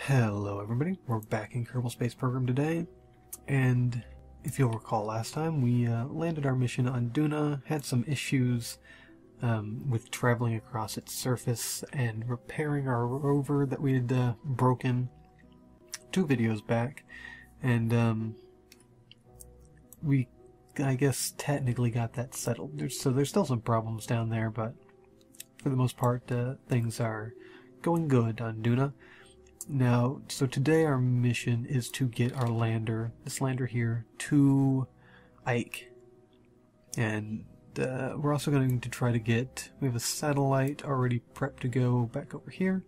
Hello everybody, we're back in Kerbal Space Program today, and if you'll recall last time we landed our mission on Duna, had some issues with traveling across its surface and repairing our rover that we had broken 2 videos back, and we, I guess, technically got that settled. There's still some problems down there, but for the most part things are going good on Duna. Now, so today our mission is to get our lander, this lander here, to Ike. And we're also going to try to get, we have a satellite already prepped to go back over here.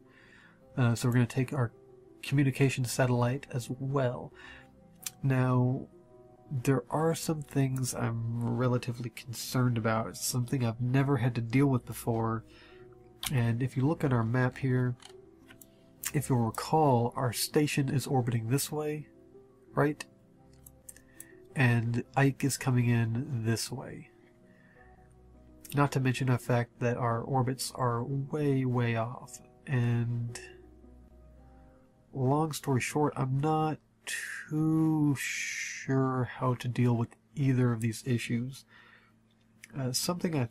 So we're going to take our communication satellite as well. Now, there are some things I'm relatively concerned about. It's something I've never had to deal with before. And if you look at our map here, if you'll recall, our station is orbiting this way, right? And Ike is coming in this way. Not to mention the fact that our orbits are way, way off. And long story short, I'm not too sure how to deal with either of these issues. Something I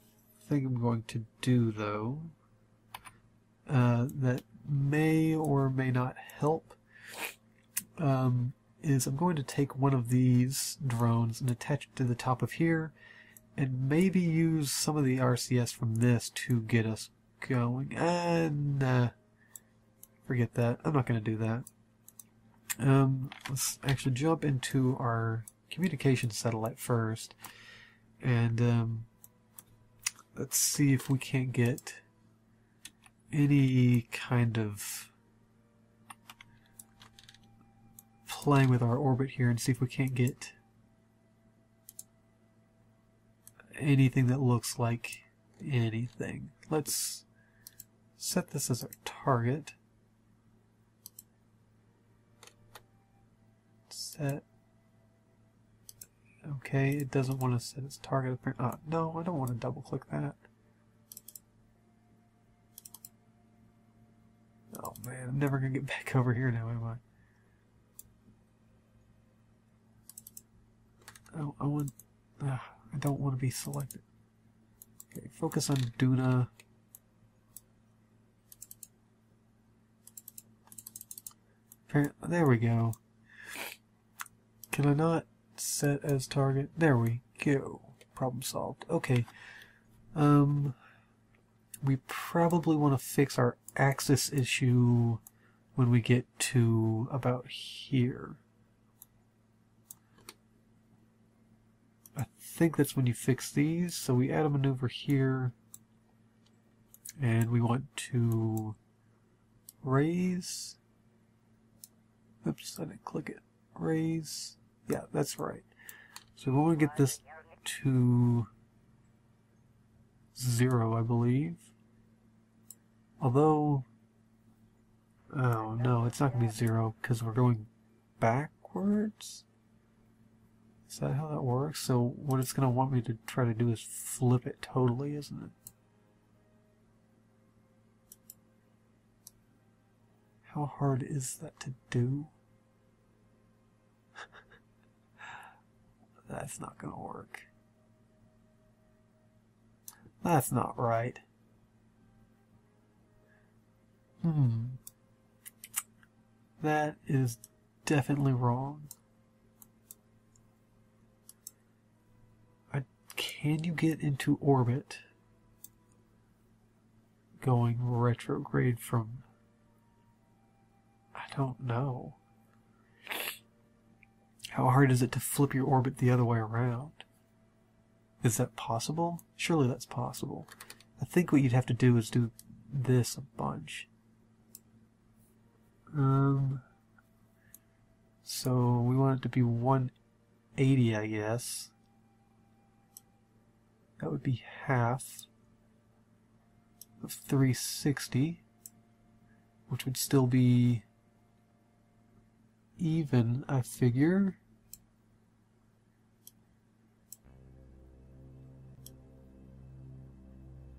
think I'm going to do, though, that may or may not help, is I'm going to take one of these drones and attach it to the top of here, and maybe use some of the RCS from this to get us going. And forget that. I'm not going to do that. Let's actually jump into our communication satellite first, and let's see if we can't get any kind of playing with our orbit here, and see if we can't get anything that looks like anything. Let's set this as our target. Set. Okay, it doesn't want to set its target. No, I don't want to double click that. Oh man, I'm never going to get back over here now, am I? I don't want to be selected. Okay, focus on Duna. There we go. Can I not set as target? There we go. Problem solved. Okay. We probably want to fix our axis issue when we get to about here. I think that's when you fix these. So we add a maneuver here, and we want to raise. Oops, I didn't click it. Raise. Yeah, that's right. So we want to get this to 0, I believe. Although, oh no, it's not going to be 0 because we're going backwards. Is that how that works? So what it's going to want me to try to do is flip it totally, isn't it? How hard is that to do? That's not going to work. That's not right. That is definitely wrong. Can you get into orbit going retrograde from... I don't know. How hard is it to flip your orbit the other way around? Is that possible? Surely that's possible. I think what you'd have to do is do this a bunch. So we want it to be 180, I guess. That would be half of 360, which would still be even, I figure.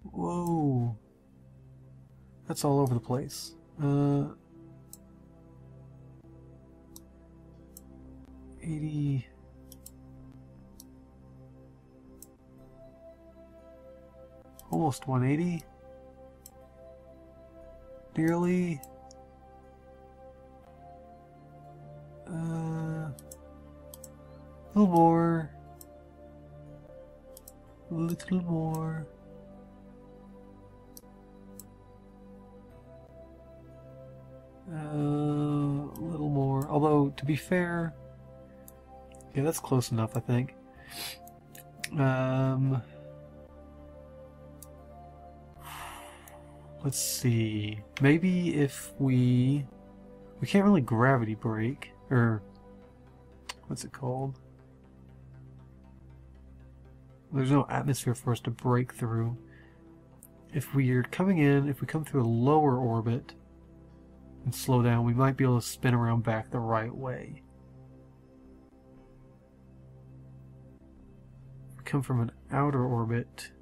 Whoa. That's all over the place. 80. Almost 180. Nearly. A little more. A little more. A little more. Although, to be fair, yeah, that's close enough, I think. Let's see. Maybe if we can't really gravity brake, or what's it called? There's no atmosphere for us to break through. If we're coming in, if we come through a lower orbit and slow down, we might be able to spin around back the right way. If we come from an outer orbit,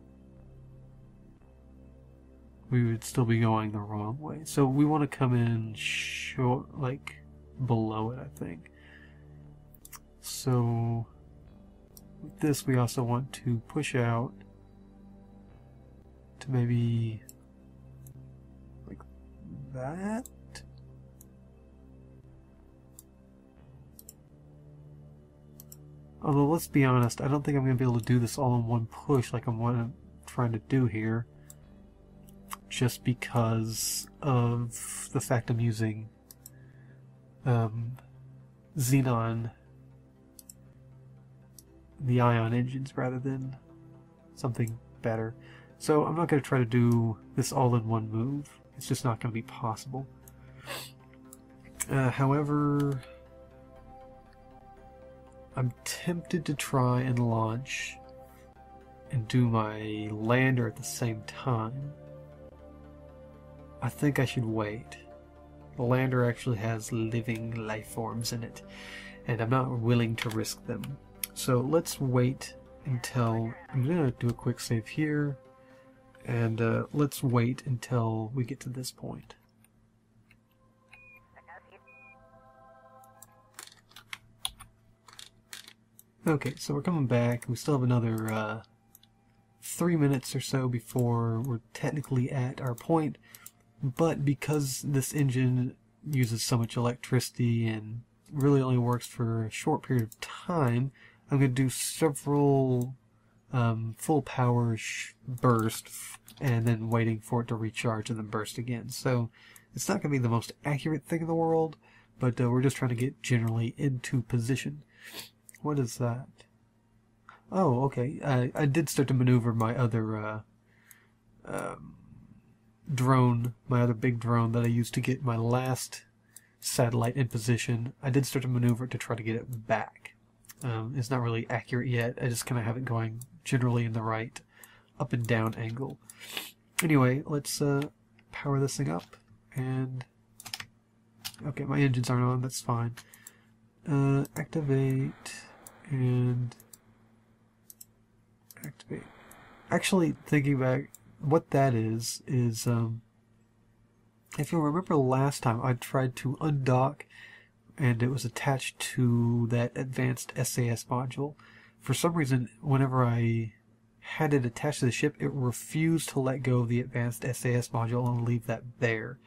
we would still be going the wrong way. So we want to come in short, like below it, I think. So with this, we also want to push out to maybe like that. Although, let's be honest, I don't think I'm going to be able to do this all in one push like I'm trying to do here. Just because of the fact I'm using Xenon, the ion engines, rather than something better. So I'm not going to try to do this all in one move. It's just not going to be possible. However, I'm tempted to try and launch and do my lander at the same time. I think I should wait. The lander actually has living life forms in it, and I'm not willing to risk them. So let's wait until... I'm going to do a quick save here, and let's wait until we get to this point. Okay, so we're coming back. We still have another 3 minutes or so before we're technically at our point. But because this engine uses so much electricity and really only works for a short period of time, I'm going to do several full power bursts and then waiting for it to recharge and then burst again. So it's not going to be the most accurate thing in the world, but we're just trying to get generally into position. What is that? Oh, okay. I did start to maneuver my other drone, my other big drone that I used to get my last satellite in position. I did start to maneuver it to try to get it back. It's not really accurate yet. I just kind of have it going generally in the right up and down angle. Anyway, let's power this thing up. And okay, my engines aren't on. That's fine. Activate and activate. Actually, thinking back, what that is if you'll remember last time I tried to undock and it was attached to that advanced SAS module. For some reason, whenever I had it attached to the ship, it refused to let go of the advanced SAS module and leave that there.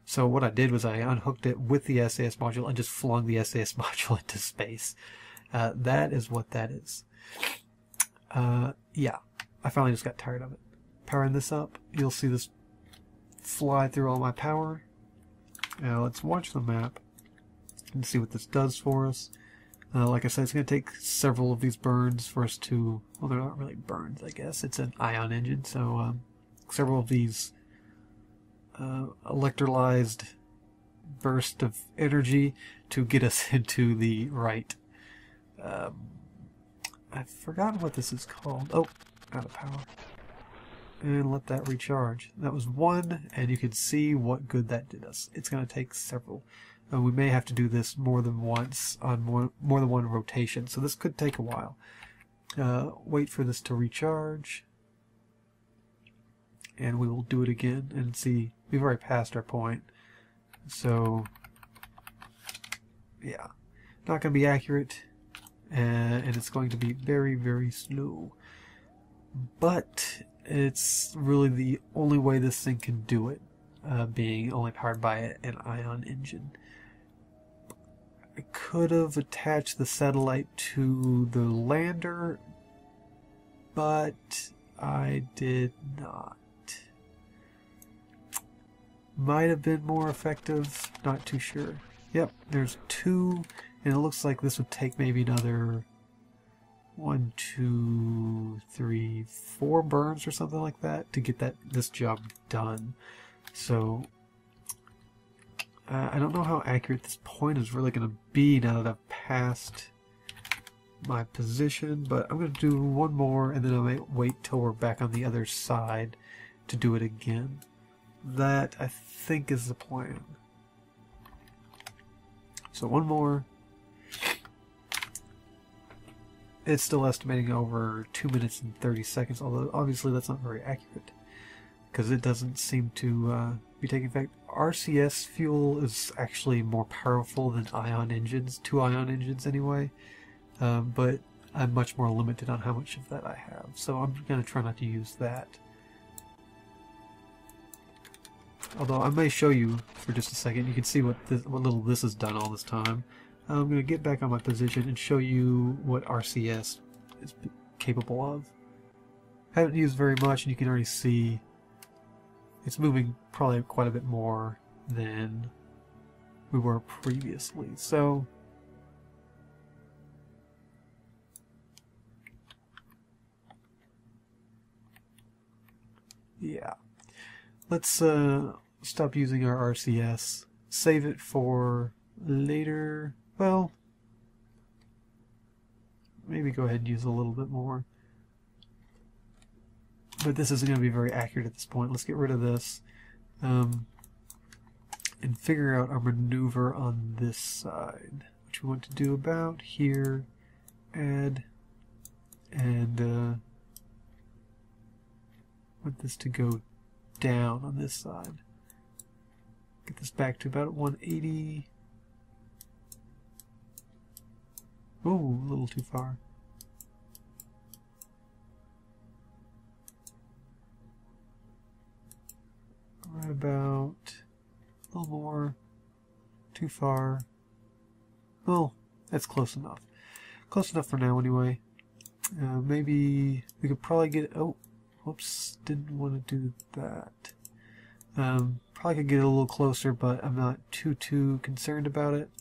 So what I did was I unhooked it with the SAS module and just flung the SAS module into space. That is what that is. Yeah, I finally just got tired of it. Powering this up, you'll see this fly through all my power. Now let's watch the map and see what this does for us. Like I said, it's going to take several of these burns for us to... Well, they're not really burns, I guess. It's an ion engine, so several of these electrolyzed bursts of energy to get us into the right... I've forgotten what this is called. Oh, out of power. And let that recharge. That was one, and you can see what good that did us. It's going to take several. We may have to do this more than once on more than one rotation, so this could take a while. Wait for this to recharge, and we will do it again and see. We've already passed our point, so yeah, not going to be accurate. and it's going to be very, very slow. But it's really the only way this thing can do it, being only powered by an ion engine. I could have attached the satellite to the lander, but I did not. Might have been more effective, not too sure. Yep, there's 2, and it looks like this would take maybe another 1, 2, 3, 4 burns or something like that to get this job done. So I don't know how accurate this point is really going to be now that I've passed my position, but I'm going to do one more, and then I might wait till we're back on the other side to do it again. That, I think, is the plan. So one more. It's still estimating over 2 minutes and 30 seconds, although obviously that's not very accurate, because it doesn't seem to be taking effect. RCS fuel is actually more powerful than ion engines, 2 ion engines anyway, but I'm much more limited on how much of that I have, so I'm going to try not to use that. Although I may show you for just a second. You can see what little this has done all this time. I'm going to get back on my position and show you what RCS is capable of. Haven't used very much, and you can already see it's moving probably quite a bit more than we were previously. So yeah, let's stop using our RCS, save it for later. Well, maybe go ahead and use a little bit more, but this isn't going to be very accurate at this point. Let's get rid of this and figure out our maneuver on this side, which we want to do about here. Add, and want this to go down on this side. Get this back to about 180. Oh, a little too far. Right about a little more. Too far. Well, that's close enough. Close enough for now anyway. Maybe we could probably get... Oh, whoops, didn't want to do that. Probably could get a little closer, but I'm not too concerned about it.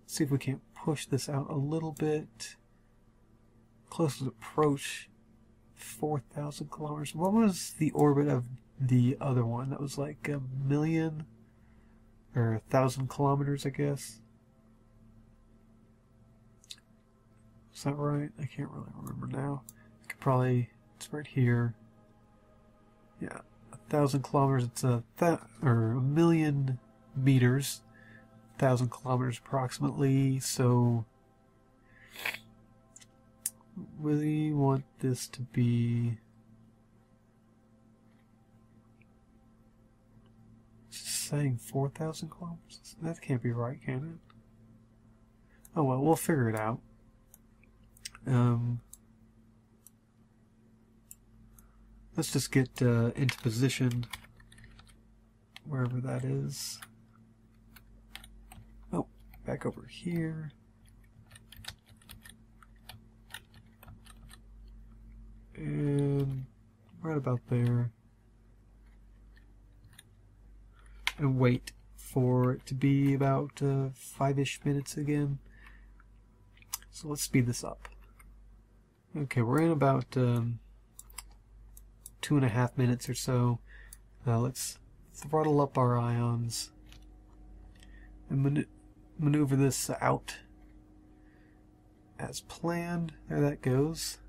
Let's see if we can't push this out a little bit. Closest approach, 4,000 kilometers. What was the orbit of the other one? That was like 1,000,000 or 1,000 kilometers, I guess. Is that right? I can't really remember now. I could probably, it's right here. Yeah, 1,000 kilometers. It's or 1,000,000 meters, 1,000 kilometers approximately. So really want this to be saying 4,000 kilometers. That can't be right, can it? Oh well, we'll figure it out. Let's just get into position wherever that is. Oh, back over here. And right about there. And wait for it to be about 5-ish minutes again. So let's speed this up. Okay, we're in about 2.5 minutes or so. Let's throttle up our ions and maneuver this out as planned. There that goes.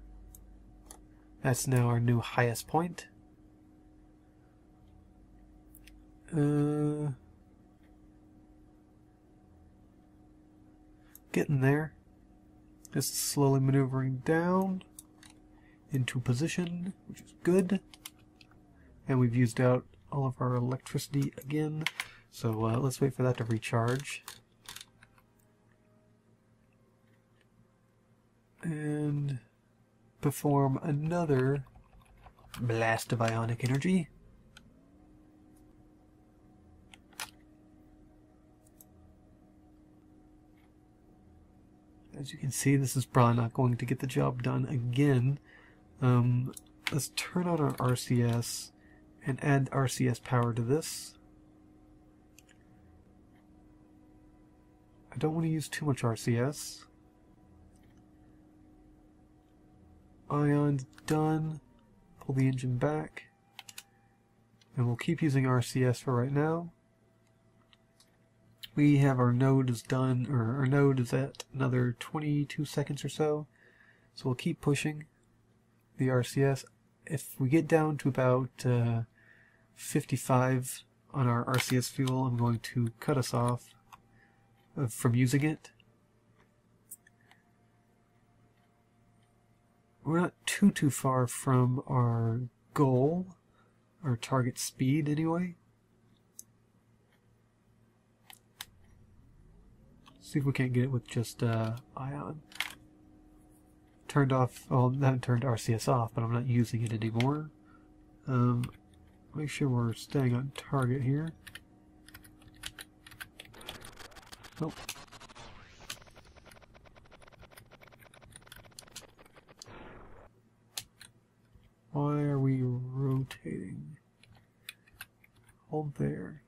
That's now our new highest point. Getting there. Just slowly maneuvering down into position, which is good. And we've used out all of our electricity again. So let's wait for that to recharge. and perform another blast of ionic energy. As you can see, this is probably not going to get the job done again. Let's turn on our RCS and add RCS power to this. I don't want to use too much RCS. Ion's done. Pull the engine back. And we'll keep using RCS for right now. We have our node is done, or our node is at another 22 seconds or so. So we'll keep pushing the RCS. If we get down to about 55 on our RCS fuel, I'm going to cut us off from using it. We're not too far from our goal, our target speed anyway. See if we can't get it with just ion. Turned off, well, I haven't turned RCS off, but I'm not using it anymore. Make sure we're staying on target here. Nope. Why are we rotating? Hold there.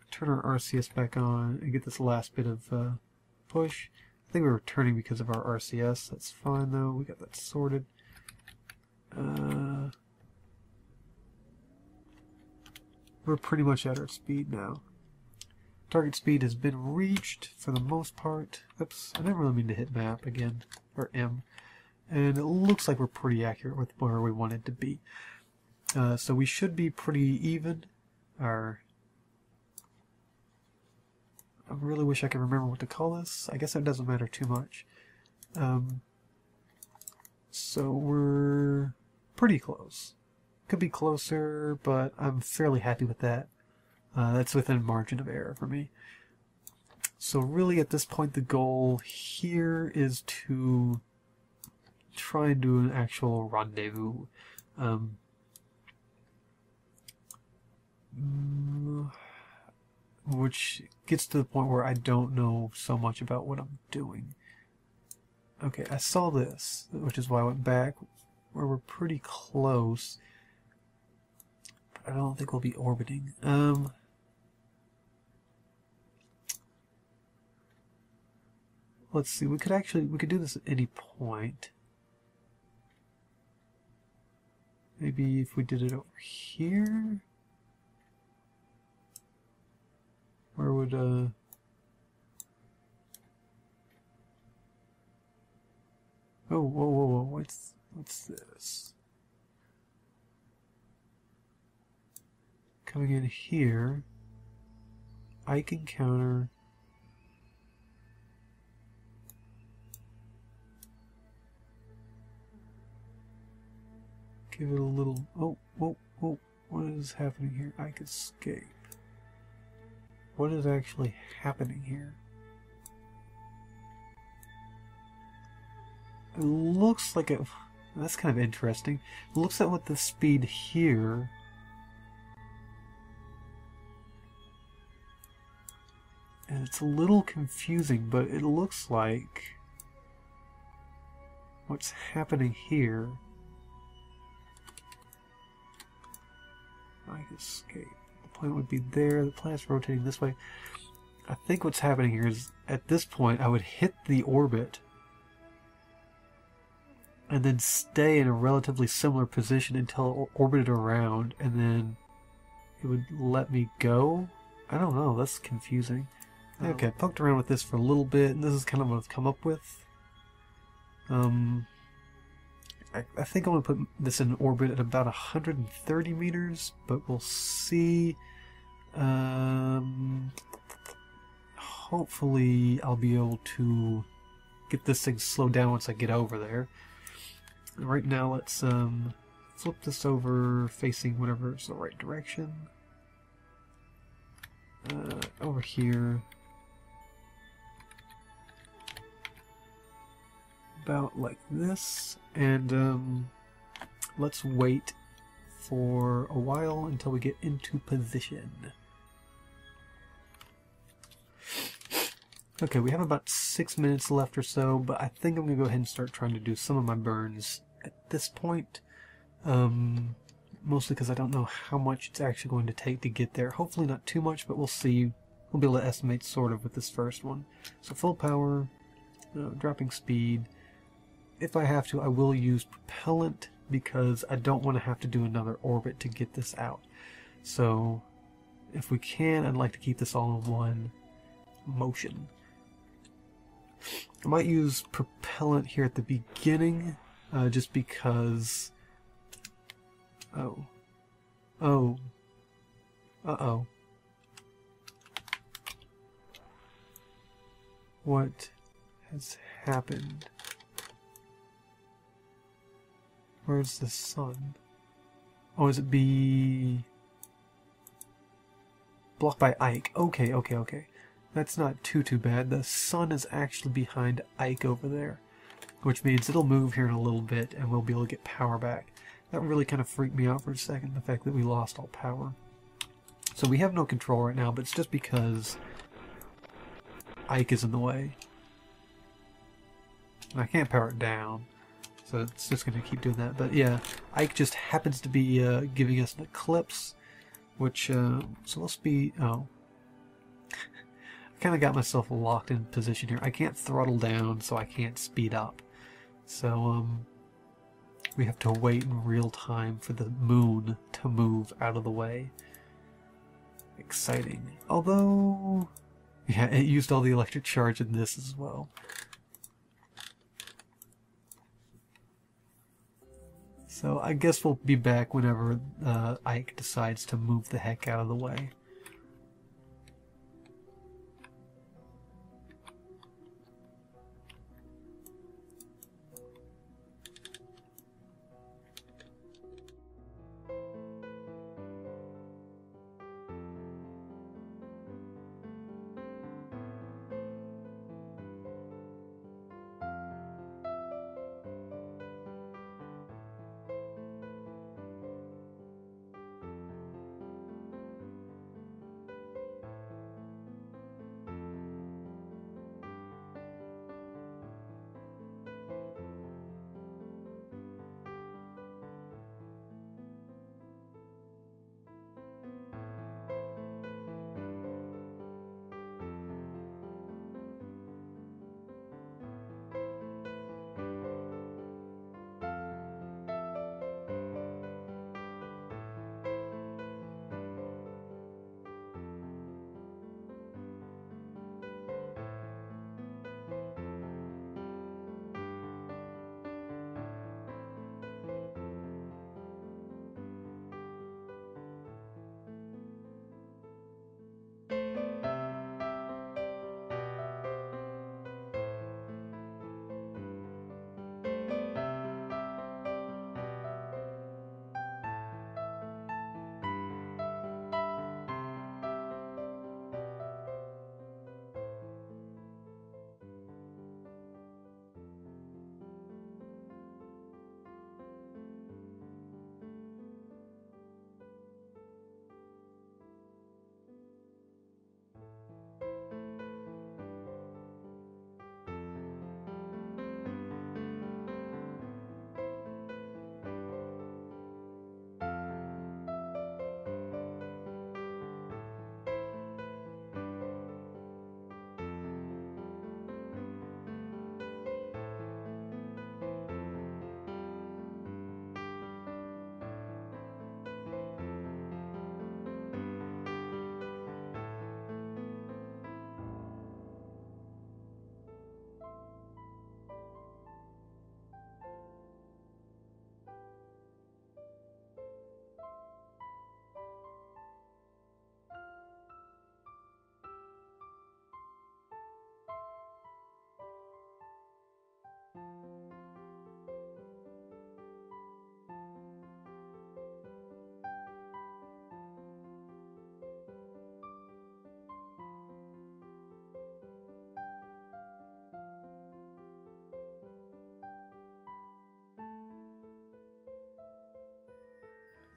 Turn our RCS back on and get this last bit of push. I think we were turning because of our RCS. That's fine though. We got that sorted. We're pretty much at our speed now. Target speed has been reached for the most part. Oops, I never really mean to hit map again, or M. And it looks like we're pretty accurate with where we wanted to be. So we should be pretty even. I really wish I could remember what to call this. I guess that doesn't matter too much. So we're pretty close. Could be closer, but I'm fairly happy with that. That's within margin of error for me. So really at this point the goal here is to try and do an actual rendezvous. Which gets to the point where I don't know so much about what I'm doing. Okay, I saw this, which is why I went back, where we're pretty close. But I don't think we'll be orbiting. Let's see, we could do this at any point. Maybe if we did it over here? Where would, oh, whoa, what's this? Coming in here, Ike encounter. Give it a little, oh, whoa, what is happening here? Ike escape. What is actually happening here? It looks like that's kind of interesting. It looks like with the speed here, and it's a little confusing, but it looks like what's happening here. I can escape. The planet would be there. The planet's rotating this way. I think what's happening here is at this point I would hit the orbit and then stay in a relatively similar position until it orbited around, and then it would let me go. I don't know, that's confusing. Okay, I poked around with this for a little bit, and this is kind of what I've come up with. I think I'm going to put this in orbit at about 130 meters, but we'll see. Hopefully I'll be able to get this thing slowed down once I get over there. Right now let's flip this over facing whatever is the right direction. Over here. about like this, and let's wait for a while until we get into position. Okay, we have about 6 minutes left or so, but I think I'm going to go ahead and start trying to do some of my burns at this point. Mostly because I don't know how much it's actually going to take to get there. Hopefully not too much, but we'll see. We'll be able to estimate sort of with this first one. So full power, dropping speed. If I have to, I will use propellant because I don't want to have to do another orbit to get this out. So if we can, I'd like to keep this all in one motion. I might use propellant here at the beginning, just because... Uh-oh. What has happened? Where's the sun? Oh, is it be... blocked by Ike. Okay. That's not too bad. The sun is actually behind Ike over there, which means it'll move here in a little bit and we'll be able to get power back. That really kind of freaked me out for a second, the fact that we lost all power. So we have no control right now, but it's just because Ike is in the way. And I can't power it down, so it's just going to keep doing that. But yeah, Ike just happens to be giving us an eclipse, which, so let's be, I kind of got myself locked in position here. I can't throttle down, so I can't speed up. So, we have to wait in real time for the moon to move out of the way. Exciting. Although, yeah, it used all the electric charge in this as well. So I guess we'll be back whenever Ike decides to move the heck out of the way.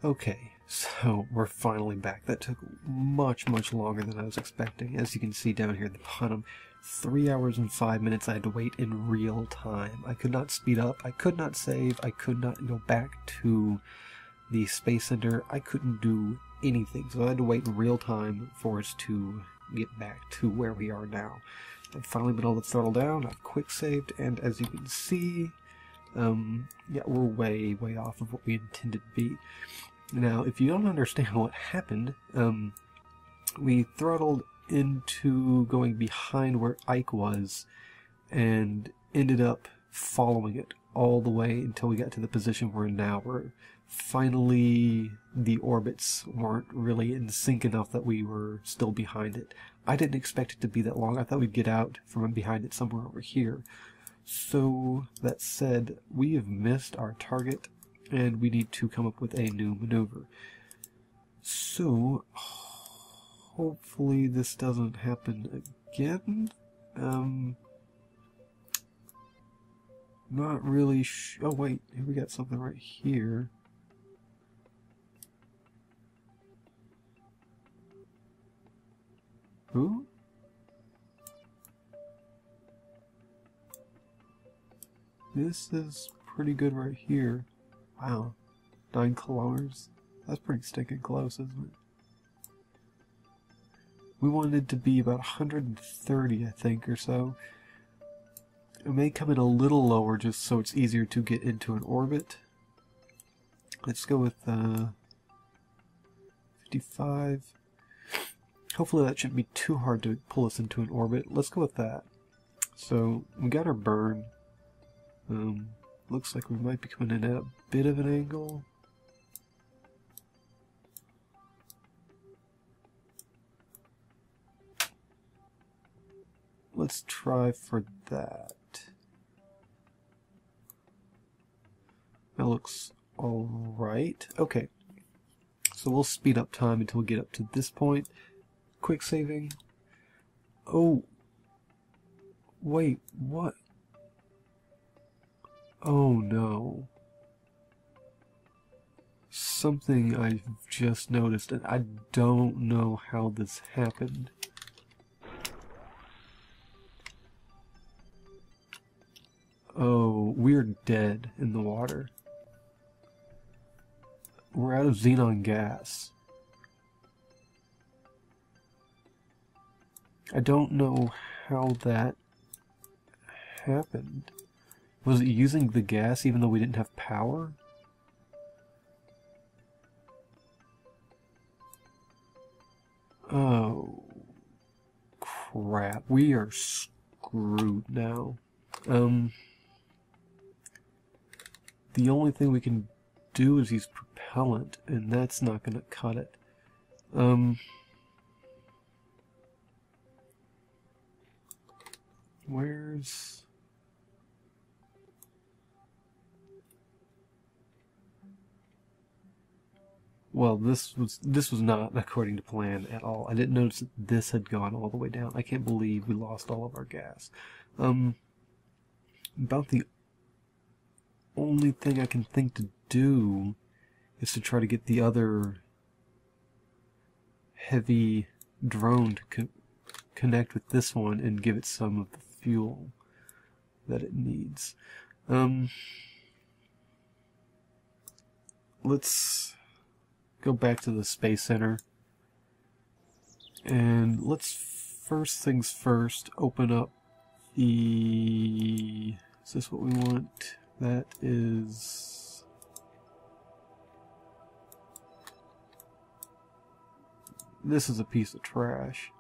Okay, so we're finally back. That took much, much longer than I was expecting. As you can see down here at the bottom, 3 hours and 5 minutes I had to wait in real time. I could not speed up, I could not save, I could not go back to the Space Center, I couldn't do anything. So I had to wait in real time for us to get back to where we are now. I've finally been able to throttle down, I've quick saved, and as you can see, yeah, we're way off of what we intended to be. Now, if you don't understand what happened, we throttled into going behind where Ike was and ended up following it all the way until we got to the position we're in now, where finally the orbits weren't really in sync enough that we were still behind it. I didn't expect it to be that long. I thought we'd get out from behind it somewhere over here. So, that said, we have missed our target, and we need to come up with a new maneuver. So, hopefully this doesn't happen again. Not really oh wait, we got something right here. Ooh? This is pretty good right here. Wow. 9 kilometers? That's pretty stinking close, isn't it? We wanted to be about 130, I think, or so. It may come in a little lower just so it's easier to get into an orbit. Let's go with 55. Hopefully that shouldn't be too hard to pull us into an orbit. Let's go with that. So, we got our burn. Looks like we might be coming in at a bit of an angle. Let's try for that. That looks alright. Okay. So we'll speed up time until we get up to this point. Quick saving. Oh. Wait, what? Oh no. Something I've just noticed, and I don't know how this happened. Oh, we're dead in the water. We're out of xenon gas. I don't know how that happened. Was it using the gas even though we didn't have power? Oh, crap. We are screwed now. The only thing we can do is use propellant, and that's not going to cut it. Where's... Well, this was not according to plan at all. I didn't notice that this had gone all the way down. I can't believe we lost all of our gas. About the only thing I can think to do is to try to get the other heavy drone to connect with this one and give it some of the fuel that it needs. Let's go back to the Space Center, and let's first things first open up the... Is this what we want? That is... This is a piece of trash.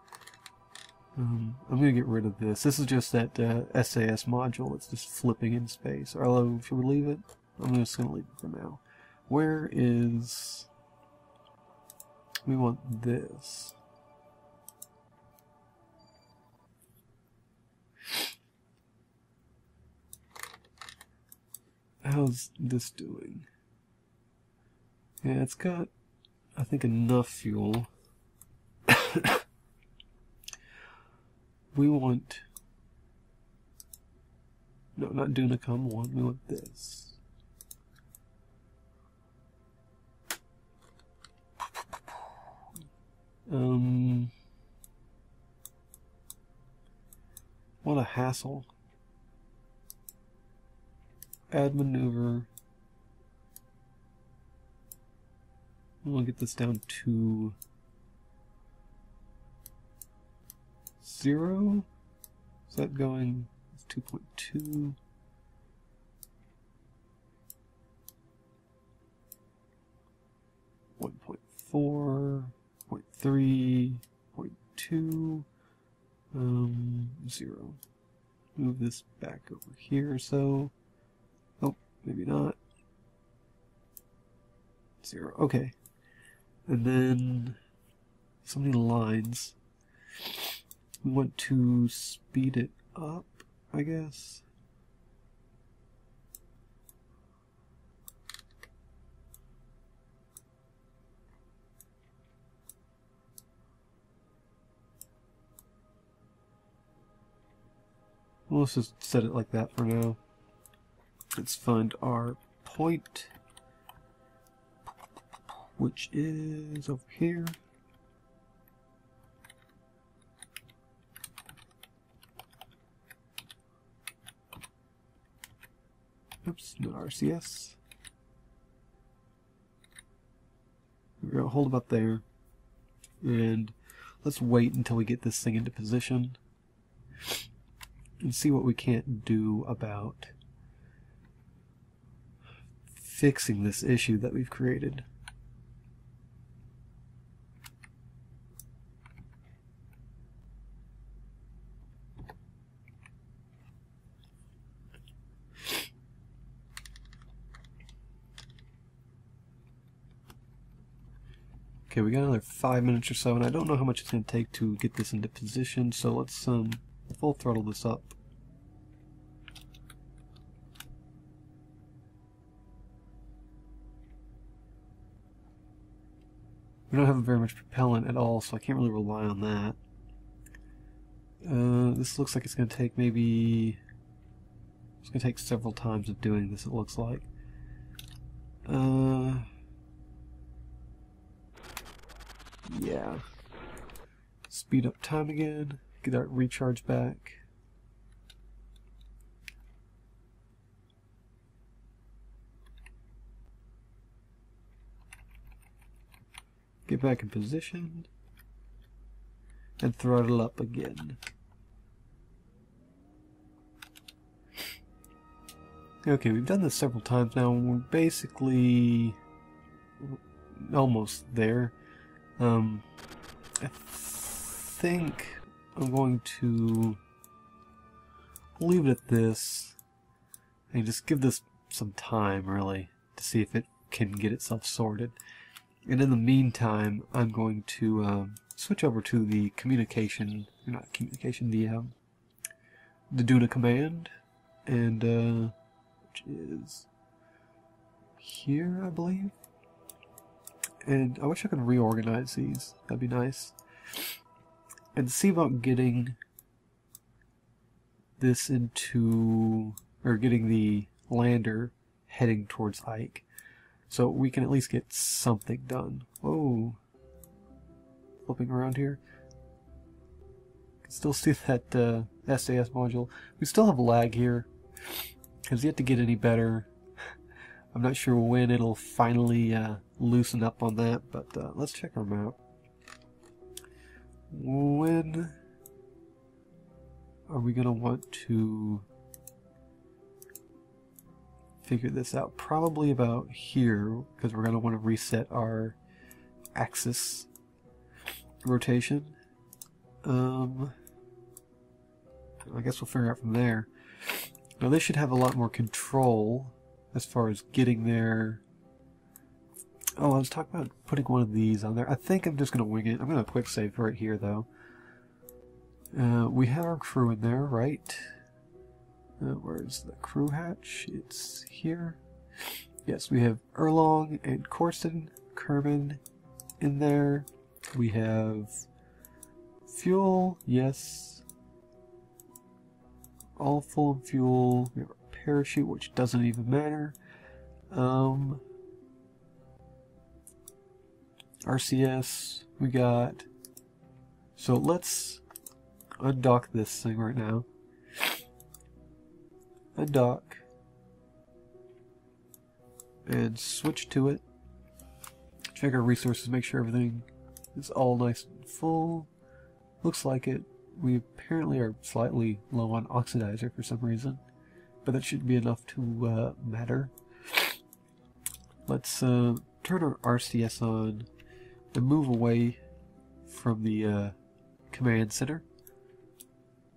I'm gonna get rid of this. This is just that SAS module that's just flipping in space. Although, should we leave it? I'm just gonna leave it for now. Where is... We want this. How's this doing? Yeah, it's got, I think, enough fuel. We want... No, not Dunacom 1. We want this. What a hassle. Add maneuver. We'll get this down to 0. Is that going? It's 2.2. 1.4, 0.3, 0.2, 0. Move this back over here or so. Oh, maybe not. 0. Okay. And then so many lines. We want to speed it up, I guess. Well, let's just set it like that for now. Let's find our point, which is over here. Oops, no RCS. We're going to hold about there. And let's wait until we get this thing into position and see what we can't do about fixing this issue that we've created. Okay, we got another 5 minutes or so, and I don't know how much it's going to take to get this into position, so let's full throttle this up. We don't have very much propellant at all, so I can't really rely on that. This looks like it's going to take maybe... It's going to take several times of doing this, it looks like. Yeah. Speed up time again. Get our recharge back. Get back in position. And throttle up again. Okay, we've done this several times now. We're basically almost there. I think I'm going to leave it at this and just give this some time, really, to see if it can get itself sorted. And in the meantime, I'm going to switch over to the communication, not communication, the Duna command, and which is here, I believe. And I wish I could reorganize these. That'd be nice. And see about getting this into, or getting the lander heading towards Ike, so we can at least get something done. Whoa. Flipping around here. Can still see that SAS module. We still have lag here. Has yet to get any better. I'm not sure when it'll finally loosen up on that, but let's check our map. When are we going to want to figure this out? Probably about here, because we're going to want to reset our axis rotation. I guess we'll figure out from there. Now they should have a lot more control as far as getting there. Oh, I was talking about putting one of these on there. I think I'm just going to wing it. I'm going to quick save right here, though. We have our crew in there, right? Where's the crew hatch? It's here. Yes, we have Erlong and Corsten, Kerman in there. We have fuel, yes. All full of fuel. We have a parachute, which doesn't even matter. RCS, we got So let's undock this thing right now. Undock. And switch to it. Check our resources, make sure everything is all nice and full. Looks like it. We apparently are slightly low on oxidizer for some reason, but that should be enough to matter. Let's turn our RCS on and move away from the command center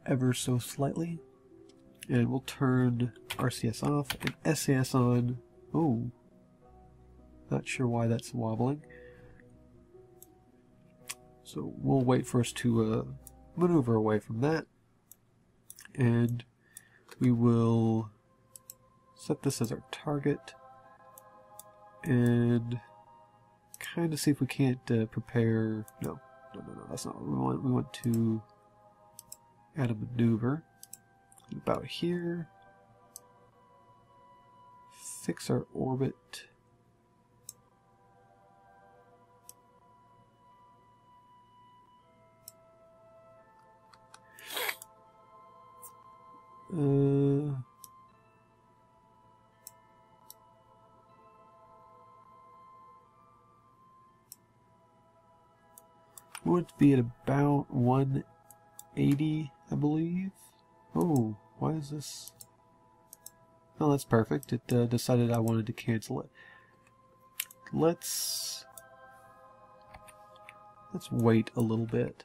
ever so slightly, and we'll turn RCS off and SAS on. Oh, not sure why that's wobbling. So we'll wait for us to maneuver away from that, and we will set this as our target and kind of see if we can't prepare. No, that's not what we want. We want to add a maneuver about here, fix our orbit. We want to be at about 180, I believe. Oh, why is this? Oh, that's perfect. It decided I wanted to cancel it. Let's wait a little bit.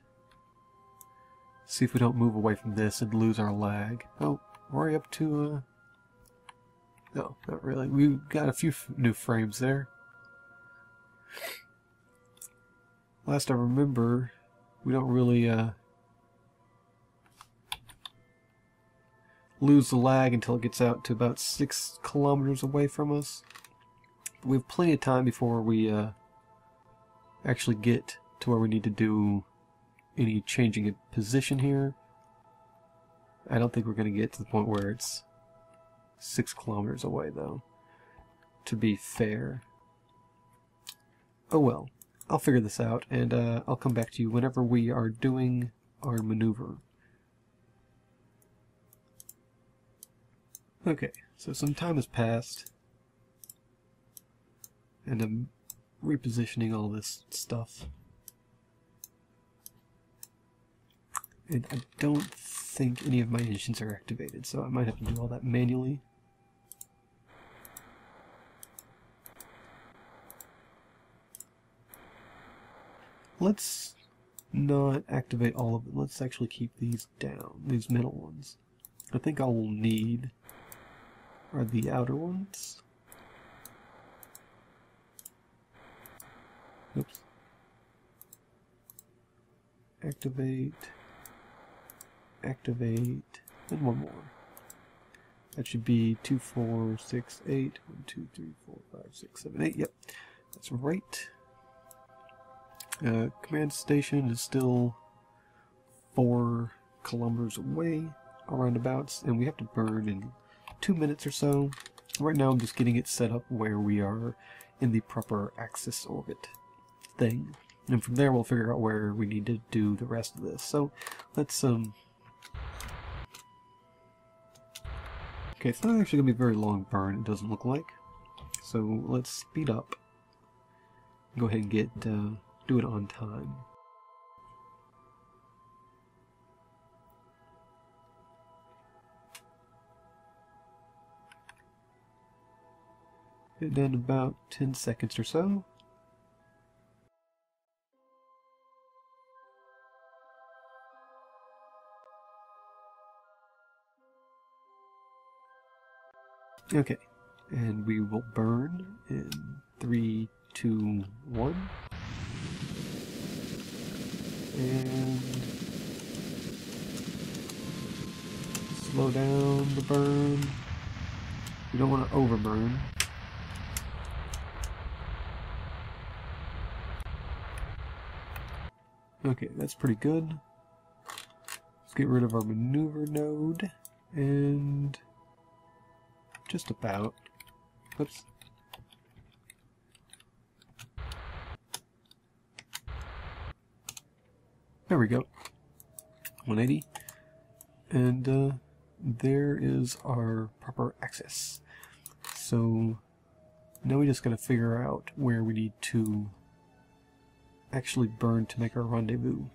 See if we don't move away from this and lose our lag. Oh, we're up to no, not really. We got a few new frames there. Last I remember, we don't really lose the lag until it gets out to about 6 kilometers away from us. But we have plenty of time before we actually get to where we need to do any changing of position here. I don't think we're going to get to the point where it's 6 kilometers away, though, to be fair. Oh well. I'll figure this out, and I'll come back to you whenever we are doing our maneuver. Okay, so some time has passed, and I'm repositioning all this stuff. And I don't think any of my engines are activated, so I might have to do all that manually. Let's not activate all of them. Let's actually keep these down, these middle ones. I think all we'll need are the outer ones. Oops. Activate, activate, and one more. That should be 2, 4, 6, 8. 1, 2, 3, 4, 5, 6, 7, 8. Yep, that's right. Command station is still 4 kilometers away, roundabouts, and we have to burn in 2 minutes or so. Right now I'm just getting it set up where we are in the proper axis orbit thing. And from there we'll figure out where we need to do the rest of this. So let's okay, it's not actually going to be a very long burn, it doesn't look like. So let's speed up. Go ahead and get do it on time. Get it done in about 10 seconds or so. Okay, and we will burn in 3, 2, 1. And slow down the burn. We don't want to overburn. Okay, that's pretty good. Let's get rid of our maneuver node and just about. Oops. There we go. 180. And there is our proper access. So now we just gotta figure out where we need to actually burn to make our rendezvous.